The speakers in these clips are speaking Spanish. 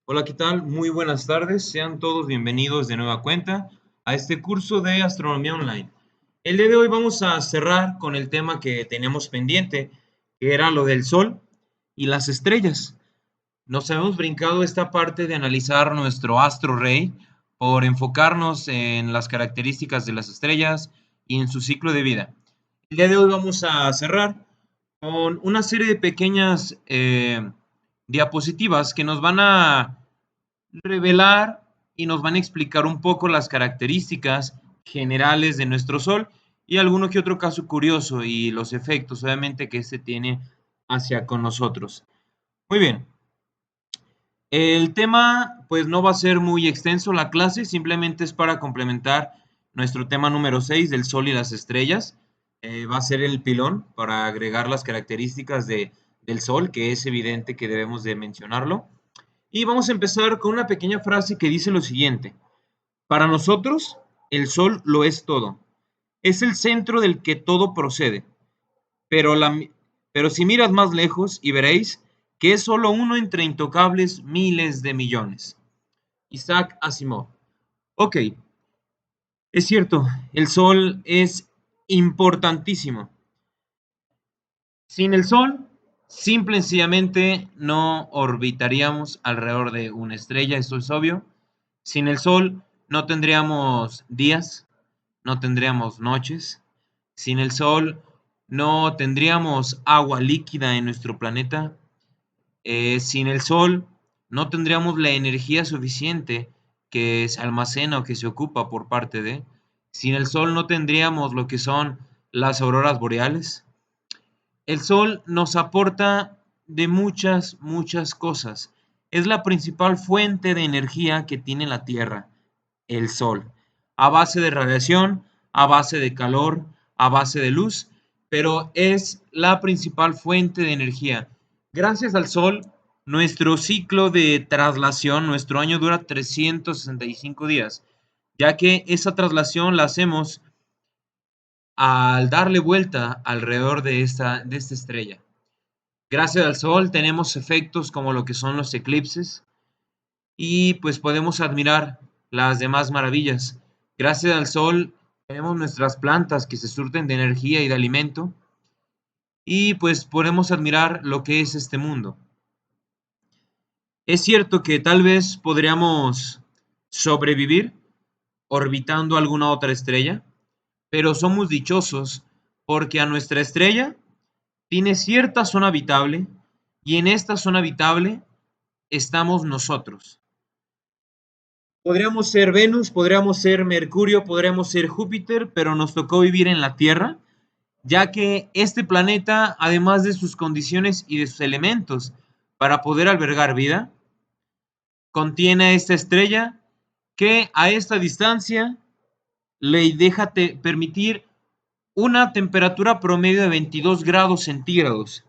Hola, ¿qué tal? Muy buenas tardes. Sean todos bienvenidos de nueva cuenta a este curso de astronomía online. El día de hoy vamos a cerrar con el tema que teníamos pendiente, que era lo del Sol y las estrellas. Nos habíamos brincado esta parte de analizar nuestro astro rey por enfocarnos en las características de las estrellas y en su ciclo de vida. El día de hoy vamos a cerrar con una serie de pequeñas diapositivas que nos van a revelar y nos van a explicar un poco las características generales de nuestro Sol y alguno que otro caso curioso y los efectos, obviamente, que este tiene hacia con nosotros. Muy bien, el tema pues no va a ser muy extenso la clase, simplemente es para complementar nuestro tema número 6 del Sol y las estrellas. Va a ser el pilón para agregar las características del Sol, que es evidente que debemos de mencionarlo. Y vamos a empezar con una pequeña frase que dice lo siguiente. Para nosotros, el Sol lo es todo. Es el centro del que todo procede. Pero, pero si miras más lejos y veréis que es solo uno entre intocables miles de millones. Isaac Asimov. Ok, es cierto, el Sol es importantísimo. Sin el Sol, simple y sencillamente no orbitaríamos alrededor de una estrella, eso es obvio. Sin el Sol no tendríamos días, no tendríamos noches. Sin el Sol no tendríamos agua líquida en nuestro planeta. Sin el Sol no tendríamos la energía suficiente que se almacena o que se ocupa por parte de. Sin el Sol no tendríamos lo que son las auroras boreales. El Sol nos aporta de muchas cosas. Es la principal fuente de energía que tiene la Tierra, el Sol. A base de radiación, a base de calor, a base de luz, pero es la principal fuente de energía. Gracias al Sol, nuestro ciclo de traslación, nuestro año dura 365 días, ya que esa traslación la hacemos al darle vuelta alrededor de esta estrella. Gracias al Sol tenemos efectos como lo que son los eclipses y pues podemos admirar las demás maravillas. Gracias al Sol tenemos nuestras plantas que se surten de energía y de alimento y pues podemos admirar lo que es este mundo. Es cierto que tal vez podríamos sobrevivir orbitando alguna otra estrella, pero somos dichosos porque a nuestra estrella tiene cierta zona habitable y en esta zona habitable estamos nosotros. Podríamos ser Venus, podríamos ser Mercurio, podríamos ser Júpiter, pero nos tocó vivir en la Tierra, ya que este planeta, además de sus condiciones y de sus elementos para poder albergar vida, contiene a esta estrella que a esta distancia le deja permitir una temperatura promedio de 22 grados centígrados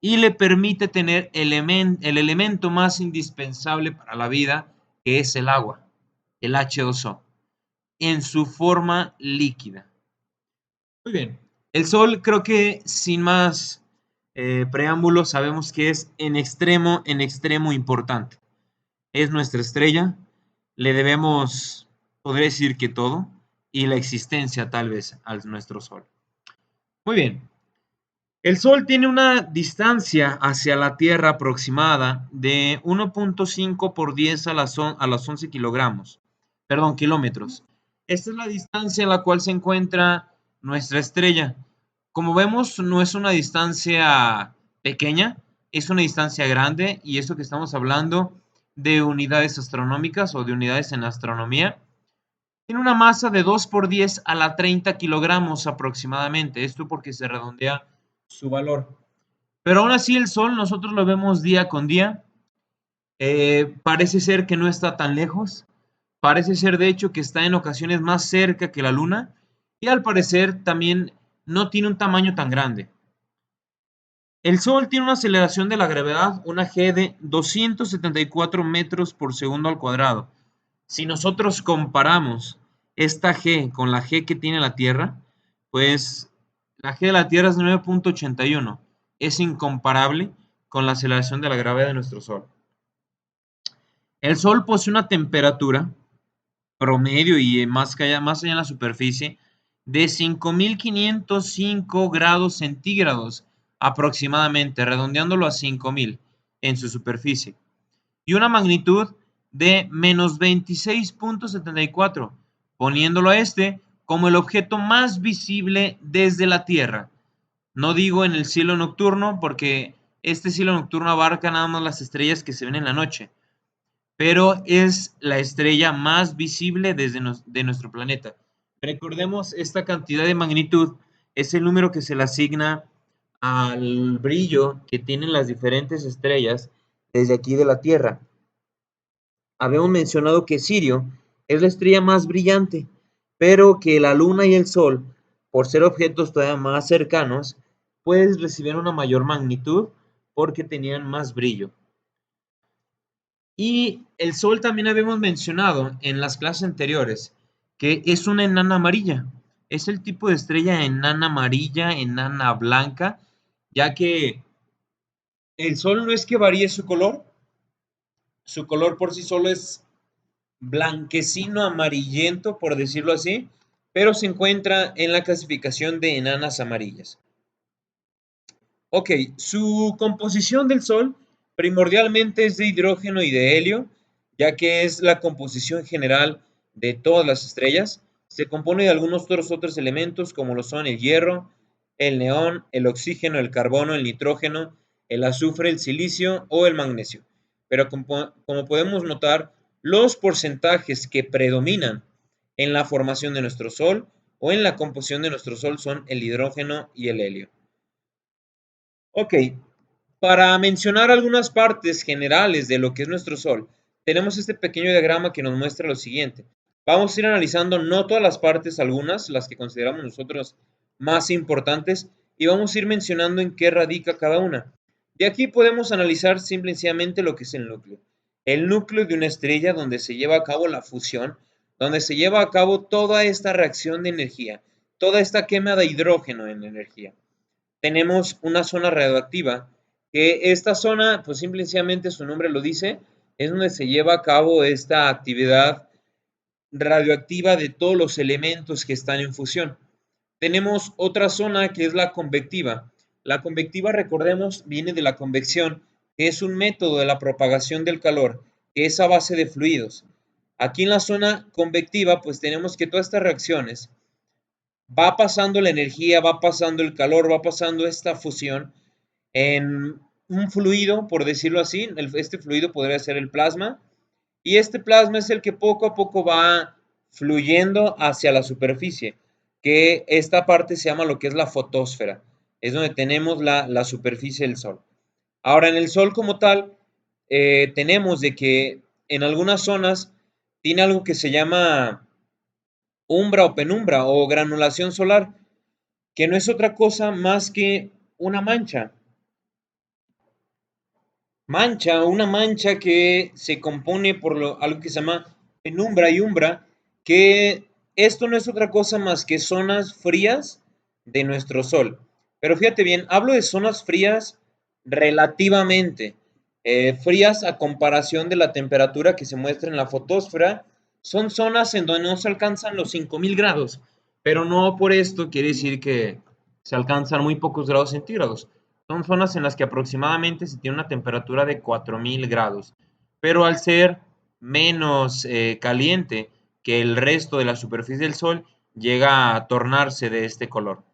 y le permite tener el elemento más indispensable para la vida, que es el agua, el H2O, en su forma líquida. Muy bien. El Sol creo que sin más preámbulos sabemos que es en extremo importante. Es nuestra estrella, le debemos, podría decir que todo, y la existencia tal vez a nuestro Sol. Muy bien. El Sol tiene una distancia hacia la Tierra aproximada de 1.5 por 10 a las 11 kilómetros. Esta es la distancia en la cual se encuentra nuestra estrella. Como vemos, no es una distancia pequeña, es una distancia grande y esto que estamos hablando de unidades astronómicas o de unidades en astronomía. Tiene una masa de 2 por 10 a la 30 kilogramos aproximadamente, esto porque se redondea su valor. Pero aún así el Sol nosotros lo vemos día con día. Parece ser que no está tan lejos. Parece ser de hecho que está en ocasiones más cerca que la Luna. Y al parecer también no tiene un tamaño tan grande. El Sol tiene una aceleración de la gravedad, una g de 274 metros por segundo al cuadrado. Si nosotros comparamos esta g con la g que tiene la Tierra, pues la g de la Tierra es 9.81. Es incomparable con la aceleración de la gravedad de nuestro Sol. El Sol posee una temperatura promedio y más allá en la superficie de 5.505 grados centígrados aproximadamente, redondeándolo a 5.000 en su superficie, y una magnitud de menos 26.74, poniéndolo a este como el objeto más visible desde la Tierra. No digo en el cielo nocturno porque este cielo nocturno abarca nada más las estrellas que se ven en la noche, pero es la estrella más visible de nuestro planeta. Recordemos, esta cantidad de magnitud es el número que se le asigna al brillo que tienen las diferentes estrellas desde aquí de la Tierra. Habíamos mencionado que Sirio es la estrella más brillante, pero que la Luna y el Sol, por ser objetos todavía más cercanos, pues recibieron una mayor magnitud porque tenían más brillo. Y el Sol también habíamos mencionado en las clases anteriores que es una enana amarilla. Es el tipo de estrella enana amarilla, enana blanca, ya que el Sol no es que varíe su color por sí solo es blanquecino amarillento, por decirlo así, pero se encuentra en la clasificación de enanas amarillas. Ok, su composición del Sol primordialmente es de hidrógeno y de helio, ya que es la composición general de todas las estrellas. Se compone de algunos otros elementos como lo son el hierro, el neón, el oxígeno, el carbono, el nitrógeno, el azufre, el silicio o el magnesio. Pero como podemos notar, los porcentajes que predominan en la formación de nuestro Sol o en la composición de nuestro Sol son el hidrógeno y el helio. Ok, para mencionar algunas partes generales de lo que es nuestro Sol, tenemos este pequeño diagrama que nos muestra lo siguiente. Vamos a ir analizando no todas las partes, algunas, las que consideramos nosotros más importantes, y vamos a ir mencionando en qué radica cada una. De aquí podemos analizar simple y sencillamente lo que es el núcleo. El núcleo de una estrella donde se lleva a cabo la fusión, donde se lleva a cabo toda esta reacción de energía, toda esta quema de hidrógeno en energía. Tenemos una zona radioactiva, que esta zona, pues simplemente su nombre lo dice, es donde se lleva a cabo esta actividad radioactiva de todos los elementos que están en fusión. Tenemos otra zona que es la convectiva. La convectiva, recordemos, viene de la convección, que es un método de la propagación del calor, que es a base de fluidos. Aquí en la zona convectiva, pues tenemos que todas estas reacciones va pasando la energía, va pasando el calor, va pasando esta fusión en un fluido, por decirlo así. Este fluido podría ser el plasma, y este plasma es el que poco a poco va fluyendo hacia la superficie, que esta parte se llama lo que es la fotosfera, es donde tenemos la superficie del Sol. Ahora, en el Sol como tal, tenemos de que en algunas zonas tiene algo que se llama umbra o penumbra o granulación solar, que no es otra cosa más que una mancha. Una mancha que se compone por algo que se llama penumbra y umbra, que esto no es otra cosa más que zonas frías de nuestro Sol. Pero fíjate bien, hablo de zonas frías relativamente frías a comparación de la temperatura que se muestra en la fotosfera. Son zonas en donde no se alcanzan los 5.000 grados, pero no por esto quiere decir que se alcanzan muy pocos grados centígrados. Son zonas en las que aproximadamente se tiene una temperatura de 4.000 grados, pero al ser menos caliente que el resto de la superficie del Sol, llega a tornarse de este color.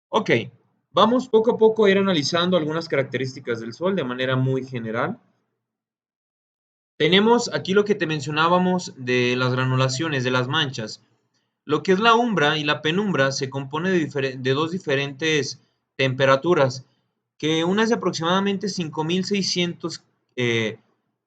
Ok, vamos poco a poco a ir analizando algunas características del Sol de manera muy general. Tenemos aquí lo que te mencionábamos de las granulaciones, de las manchas. Lo que es la umbra y la penumbra se compone de dos diferentes temperaturas, que una es de aproximadamente 5.600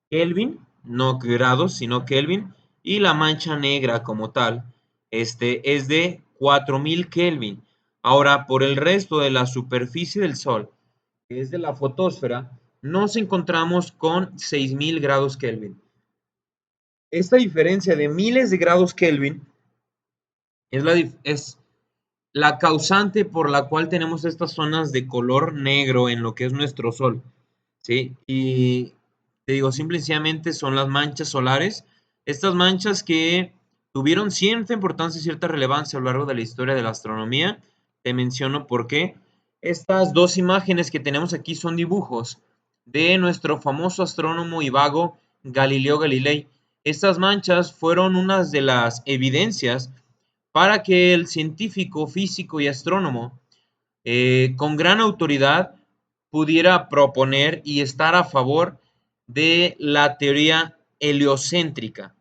Kelvin, no grados, sino Kelvin, y la mancha negra como tal, es de 4.000 Kelvin. Ahora, por el resto de la superficie del Sol, que es de la fotosfera, nos encontramos con 6.000 grados Kelvin. Esta diferencia de miles de grados Kelvin es la causante por la cual tenemos estas zonas de color negro en lo que es nuestro Sol, ¿sí? Y Te digo, simple y sencillamente son las manchas solares. Estas manchas que tuvieron cierta importancia y cierta relevancia a lo largo de la historia de la astronomía. Te menciono por qué. Estas dos imágenes que tenemos aquí son dibujos de nuestro famoso astrónomo y vago Galileo Galilei. Estas manchas fueron unas de las evidencias para que el científico, físico y astrónomo con gran autoridad pudiera proponer y estar a favor de la teoría heliocéntrica,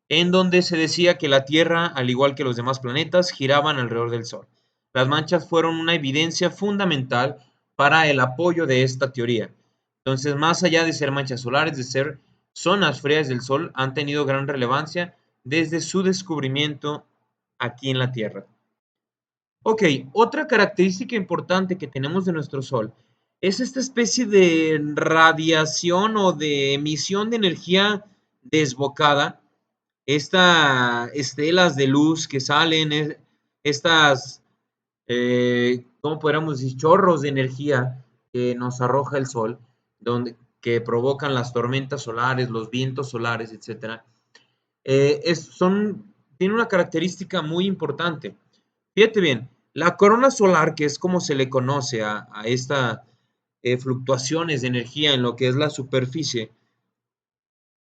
en donde se decía que la Tierra, al igual que los demás planetas, giraban alrededor del Sol. Las manchas fueron una evidencia fundamental para el apoyo de esta teoría. Entonces, más allá de ser manchas solares, de ser zonas frías del Sol, han tenido gran relevancia desde su descubrimiento aquí en la Tierra. Ok, otra característica importante que tenemos de nuestro Sol es esta especie de radiación o de emisión de energía desbocada, estas estelas de luz que salen, estas, ¿cómo podríamos decir? Chorros de energía que nos arroja el Sol, que provocan las tormentas solares, los vientos solares, etc. Tiene una característica muy importante. Fíjate bien, la corona solar, que es como se le conoce a esta fluctuaciones de energía en lo que es la superficie,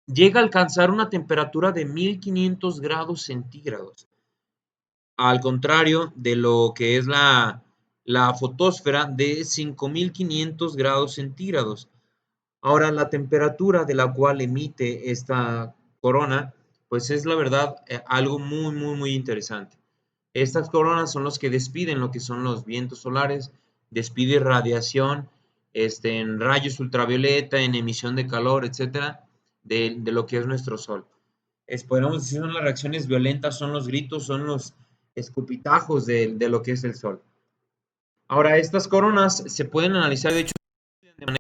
llega a alcanzar una temperatura de 1500 grados centígrados. Al contrario de lo que es la fotosfera de 5500 grados centígrados. Ahora, la temperatura de la cual emite esta corona, pues es la verdad algo muy, muy, muy interesante. Estas coronas son los que despiden lo que son los vientos solares, despide radiación en rayos ultravioleta, en emisión de calor, etcétera, de lo que es nuestro Sol. Podríamos decir, son las reacciones violentas, son los gritos, son los escupitajos de lo que es el Sol. Ahora, estas coronas se pueden analizar, de hecho, de manera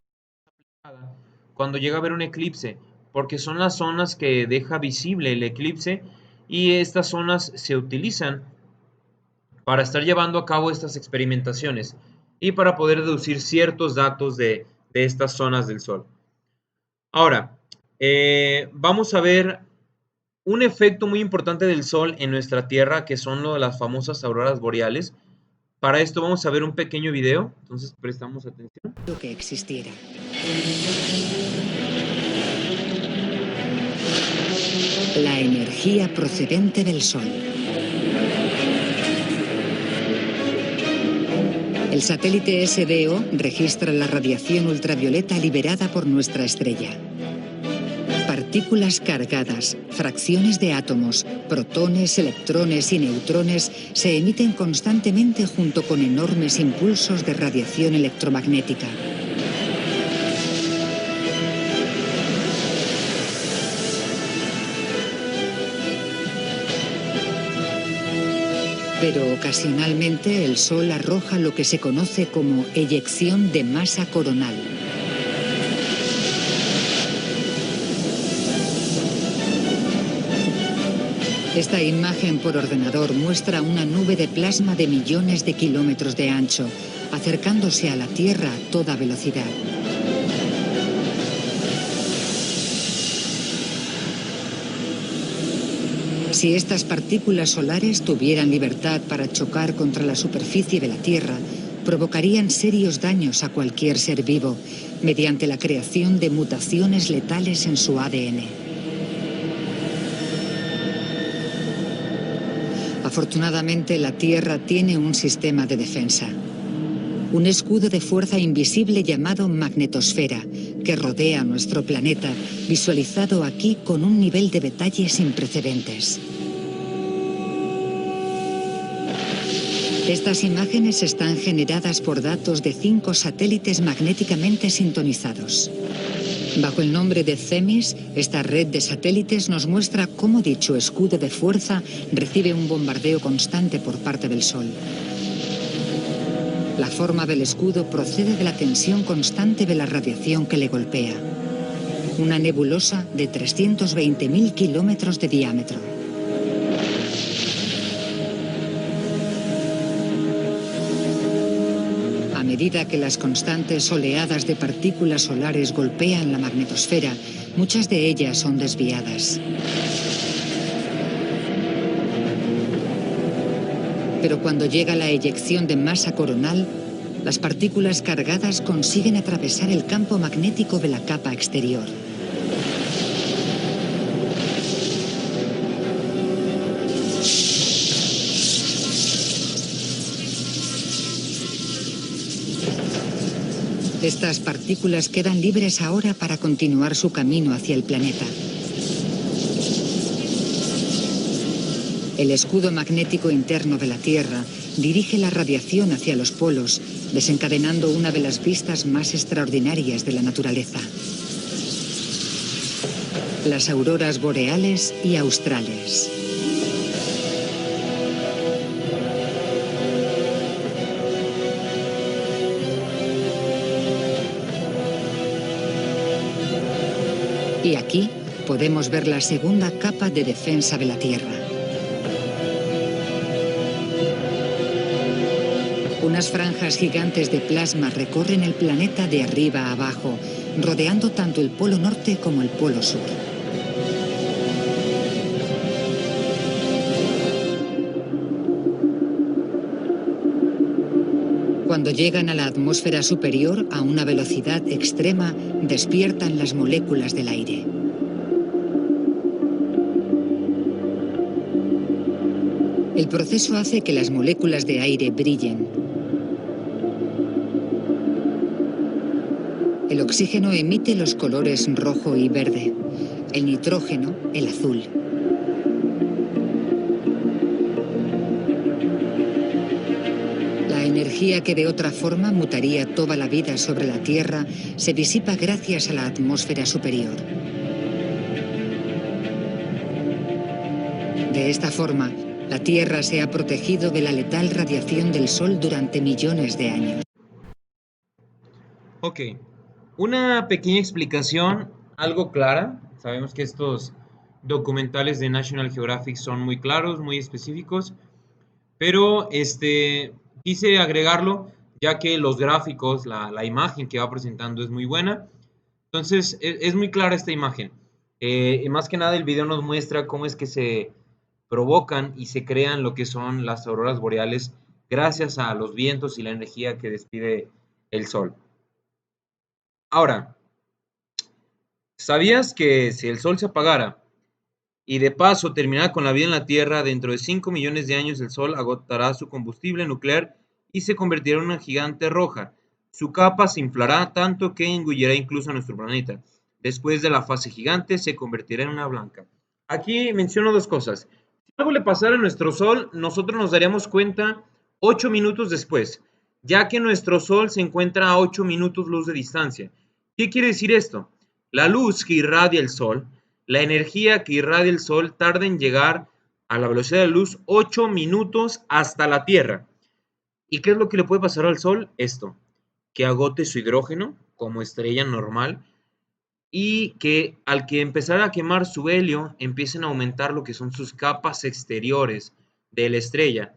cuando llega a haber un eclipse, porque son las zonas que deja visible el eclipse y estas zonas se utilizan para estar llevando a cabo estas experimentaciones y para poder deducir ciertos datos de estas zonas del Sol. Ahora, vamos a ver un efecto muy importante del Sol en nuestra Tierra, que son las famosas auroras boreales. Para esto vamos a ver un pequeño video, entonces prestamos atención. Lo que existiera. La energía procedente del Sol. El satélite SDO registra la radiación ultravioleta liberada por nuestra estrella. Partículas cargadas, fracciones de átomos, protones, electrones y neutrones se emiten constantemente junto con enormes impulsos de radiación electromagnética. Pero ocasionalmente el Sol arroja lo que se conoce como eyección de masa coronal. Esta imagen por ordenador muestra una nube de plasma de millones de kilómetros de ancho, acercándose a la Tierra a toda velocidad. Si estas partículas solares tuvieran libertad para chocar contra la superficie de la Tierra, provocarían serios daños a cualquier ser vivo, mediante la creación de mutaciones letales en su ADN. Afortunadamente, la Tierra tiene un sistema de defensa. Un escudo de fuerza invisible llamado magnetosfera, que rodea nuestro planeta, visualizado aquí con un nivel de detalle sin precedentes. Estas imágenes están generadas por datos de 5 satélites magnéticamente sintonizados. Bajo el nombre de CEMIS, esta red de satélites nos muestra cómo dicho escudo de fuerza recibe un bombardeo constante por parte del Sol. La forma del escudo procede de la tensión constante de la radiación que le golpea. Una nebulosa de 320.000 kilómetros de diámetro. A medida que las constantes oleadas de partículas solares golpean la magnetosfera, muchas de ellas son desviadas. Pero cuando llega la eyección de masa coronal, las partículas cargadas consiguen atravesar el campo magnético de la capa exterior. Estas partículas quedan libres ahora para continuar su camino hacia el planeta. El escudo magnético interno de la Tierra dirige la radiación hacia los polos, desencadenando una de las vistas más extraordinarias de la naturaleza: las auroras boreales y australes. Y aquí podemos ver la segunda capa de defensa de la Tierra. Unas franjas gigantes de plasma recorren el planeta de arriba a abajo, rodeando tanto el polo norte como el polo sur. Cuando llegan a la atmósfera superior a una velocidad extrema, despiertan las moléculas del aire. El proceso hace que las moléculas de aire brillen. El oxígeno emite los colores rojo y verde, el nitrógeno el azul. La energía que de otra forma mutaría toda la vida sobre la Tierra se disipa gracias a la atmósfera superior. De esta forma, la Tierra se ha protegido de la letal radiación del Sol durante millones de años. Ok, una pequeña explicación, algo clara. Sabemos que estos documentales de National Geographic son muy claros, muy específicos, pero quise agregarlo ya que los gráficos, la imagen que va presentando es muy buena. Entonces, es muy clara esta imagen. Y más que nada el video nos muestra cómo es que se provocan y se crean lo que son las auroras boreales gracias a los vientos y la energía que despide el Sol. Ahora, ¿sabías que si el Sol se apagara y de paso terminara con la vida en la Tierra, dentro de 5 millones de años el Sol agotará su combustible nuclear y se convertirá en una gigante roja? Su capa se inflará tanto que engullirá incluso a nuestro planeta. Después de la fase gigante se convertirá en una blanca. Aquí menciono dos cosas. Si algo le pasara a nuestro Sol, nosotros nos daríamos cuenta 8 minutos después, ya que nuestro Sol se encuentra a 8 minutos luz de distancia. ¿Qué quiere decir esto? La luz que irradia el Sol, la energía que irradia el Sol tarda en llegar a la velocidad de la luz 8 minutos hasta la Tierra. ¿Y qué es lo que le puede pasar al Sol? Esto, que agote su hidrógeno como estrella normal y que al que empezar a quemar su helio empiecen a aumentar lo que son sus capas exteriores de la estrella.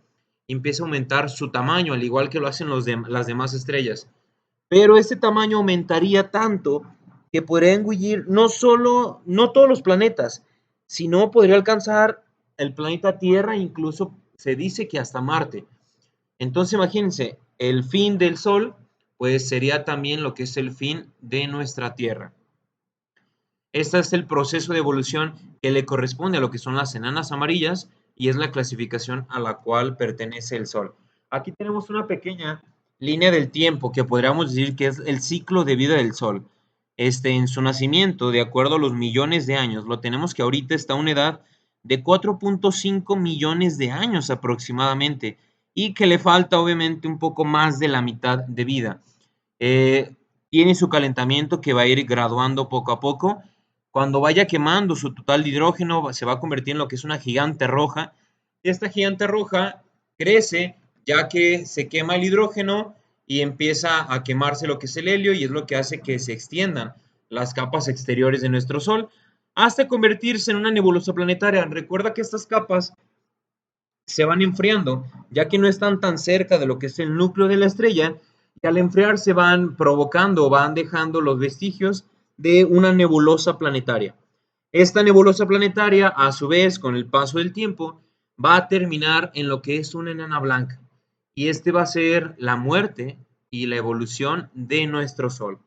Empieza a aumentar su tamaño, al igual que lo hacen las demás estrellas. Pero este tamaño aumentaría tanto que podría engullir no todos los planetas, sino podría alcanzar el planeta Tierra, incluso se dice que hasta Marte. Entonces imagínense, el fin del Sol, pues sería también lo que es el fin de nuestra Tierra. Este es el proceso de evolución que le corresponde a lo que son las enanas amarillas y es la clasificación a la cual pertenece el Sol. Aquí tenemos una pequeña línea del tiempo que podríamos decir que es el ciclo de vida del Sol. En su nacimiento, de acuerdo a los millones de años, lo tenemos que ahorita está a una edad de 4.5 millones de años aproximadamente y que le falta obviamente un poco más de la mitad de vida. Tiene su calentamiento que va a ir graduando poco a poco. Cuando vaya quemando su total de hidrógeno, se va a convertir en lo que es una gigante roja. Y esta gigante roja crece ya que se quema el hidrógeno y empieza a quemarse lo que es el helio y es lo que hace que se extiendan las capas exteriores de nuestro Sol hasta convertirse en una nebulosa planetaria. Recuerda que estas capas se van enfriando ya que no están tan cerca de lo que es el núcleo de la estrella y que al enfriarse van provocando o van dejando los vestigios de una nebulosa planetaria. Esta nebulosa planetaria, a su vez, con el paso del tiempo, va a terminar en lo que es una enana blanca. Y este va a ser la muerte y la evolución de nuestro Sol.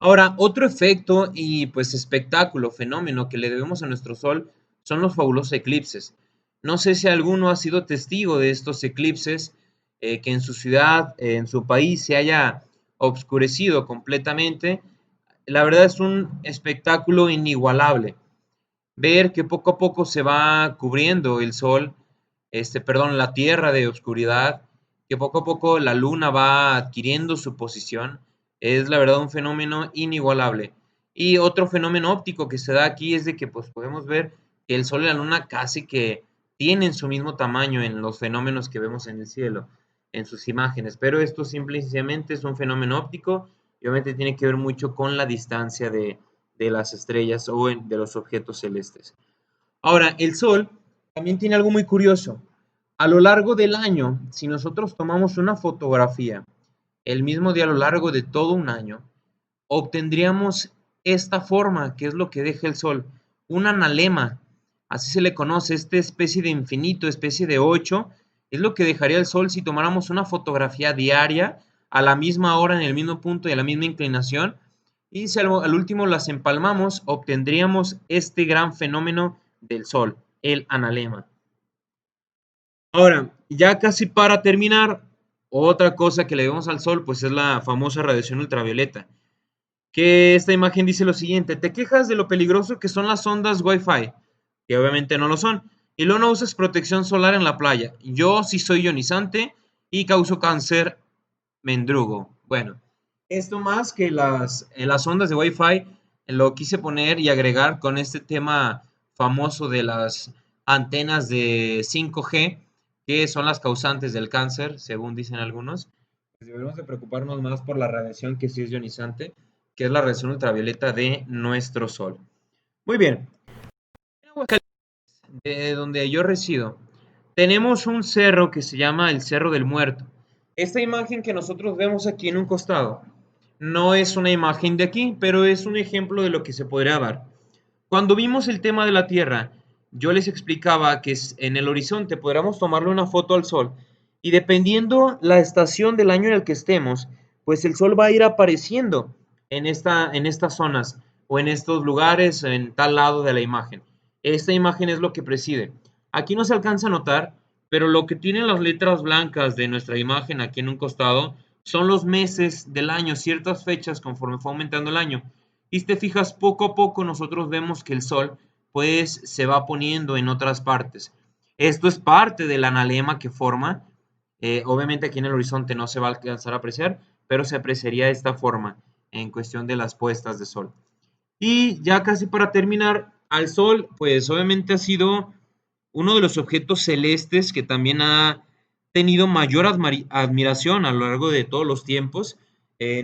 Ahora, otro efecto y pues espectáculo, fenómeno que le debemos a nuestro Sol son los fabulosos eclipses. No sé si alguno ha sido testigo de estos eclipses, que en su ciudad, en su país se haya obscurecido completamente. La verdad es un espectáculo inigualable. Ver que poco a poco se va cubriendo el Sol, la Tierra de oscuridad, que poco a poco la Luna va adquiriendo su posición, es la verdad un fenómeno inigualable. Y otro fenómeno óptico que se da aquí es de que pues podemos ver que el Sol y la Luna casi que tienen su mismo tamaño en los fenómenos que vemos en el cielo, en sus imágenes, pero esto simple y sencillamente es un fenómeno óptico y obviamente tiene que ver mucho con la distancia de las estrellas o de los objetos celestes. Ahora, el Sol también tiene algo muy curioso. A lo largo del año, si nosotros tomamos una fotografía el mismo día a lo largo de todo un año, obtendríamos esta forma, que es lo que deja el Sol, un analema, así se le conoce, esta especie de infinito, especie de 8, es lo que dejaría el Sol si tomáramos una fotografía diaria a la misma hora, en el mismo punto y a la misma inclinación, y si al último las empalmamos, obtendríamos este gran fenómeno del Sol, el analema. Ahora, ya casi para terminar, otra cosa que le vemos al Sol, pues es la famosa radiación ultravioleta. Que esta imagen dice lo siguiente: te quejas de lo peligroso que son las ondas Wi-Fi, que obviamente no lo son, y luego no usas protección solar en la playa. Yo sí soy ionizante y causo cáncer mendrugo. Bueno, esto más que las ondas de Wi-Fi, lo quise poner y agregar con este tema famoso de las antenas de 5G, que son las causantes del cáncer, según dicen algunos. Pues debemos de preocuparnos más por la radiación que sí es ionizante, que es la radiación ultravioleta de nuestro Sol. Muy bien, de donde yo resido, tenemos un cerro que se llama el Cerro del Muerto. Esta imagen que nosotros vemos aquí en un costado no es una imagen de aquí, pero es un ejemplo de lo que se podría dar. Cuando vimos el tema de la Tierra, yo les explicaba que en el horizonte podríamos tomarle una foto al Sol y dependiendo la estación del año en el que estemos, pues el Sol va a ir apareciendo en estas zonas o en estos lugares, en tal lado de la imagen. Esta imagen es lo que preside. Aquí no se alcanza a notar, pero lo que tienen las letras blancas de nuestra imagen aquí en un costado son los meses del año, ciertas fechas conforme fue aumentando el año. Y si te fijas, poco a poco nosotros vemos que el Sol pues se va poniendo en otras partes. Esto es parte del analema que forma. Obviamente aquí en el horizonte no se va a alcanzar a apreciar, pero se apreciaría esta forma en cuestión de las puestas de sol. Y ya casi para terminar, al Sol pues obviamente ha sido uno de los objetos celestes que también ha tenido mayor admiración a lo largo de todos los tiempos.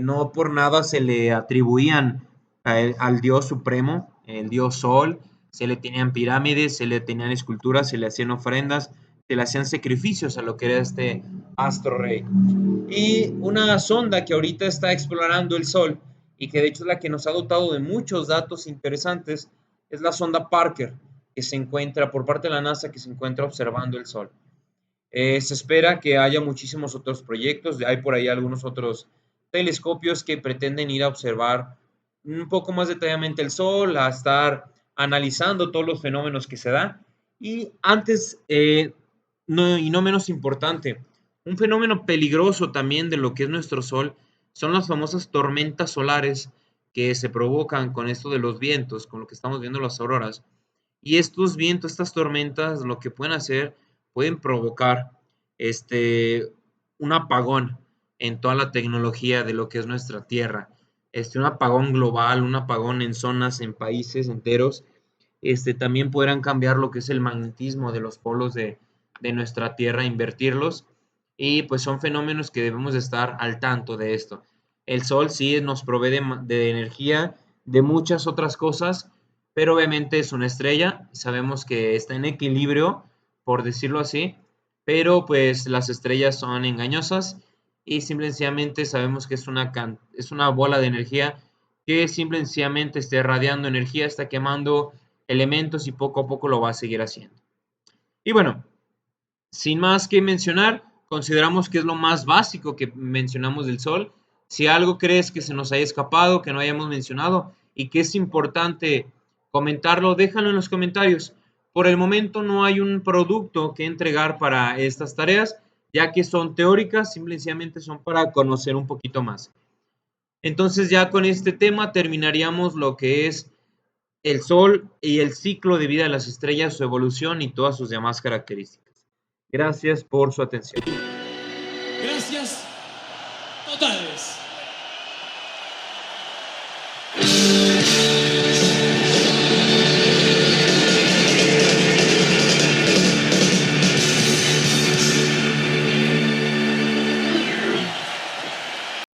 No por nada se le atribuían al dios supremo, el dios Sol, se le tenían pirámides, se le tenían esculturas, se le hacían ofrendas, se le hacían sacrificios a lo que era este astro rey. Y una sonda que ahorita está explorando el Sol y que de hecho es la que nos ha dotado de muchos datos interesantes es la sonda Parker, que se encuentra por parte de la NASA, que se encuentra observando el Sol. Se espera que haya muchísimos otros proyectos, hay por ahí algunos otros telescopios que pretenden ir a observar un poco más detalladamente el Sol, a estar analizando todos los fenómenos que se dan. Y antes, no menos importante, un fenómeno peligroso también de lo que es nuestro Sol son las famosas tormentas solares que se provocan con esto de los vientos, con lo que estamos viendo las auroras. Y estos vientos, estas tormentas, lo que pueden hacer, pueden provocar un apagón en toda la tecnología de lo que es nuestra Tierra. Un apagón global, un apagón en zonas, en países enteros. También podrán cambiar lo que es el magnetismo de los polos de nuestra Tierra, invertirlos. Y pues son fenómenos que debemos de estar al tanto de esto. El Sol sí nos provee de energía, de muchas otras cosas, pero obviamente es una estrella, sabemos que está en equilibrio, por decirlo así, pero pues las estrellas son engañosas y simplemente sabemos que es una bola de energía que simplemente está irradiando energía, está quemando elementos y poco a poco lo va a seguir haciendo. Y bueno, sin más que mencionar, consideramos que es lo más básico que mencionamos del Sol. Si algo crees que se nos haya escapado, que no hayamos mencionado y que es importante comentarlo, déjalo en los comentarios. Por el momento no hay un producto que entregar para estas tareas, ya que son teóricas, simplemente son para conocer un poquito más. Entonces ya con este tema terminaríamos lo que es el Sol y el ciclo de vida de las estrellas, su evolución y todas sus demás características. Gracias por su atención. Gracias totales.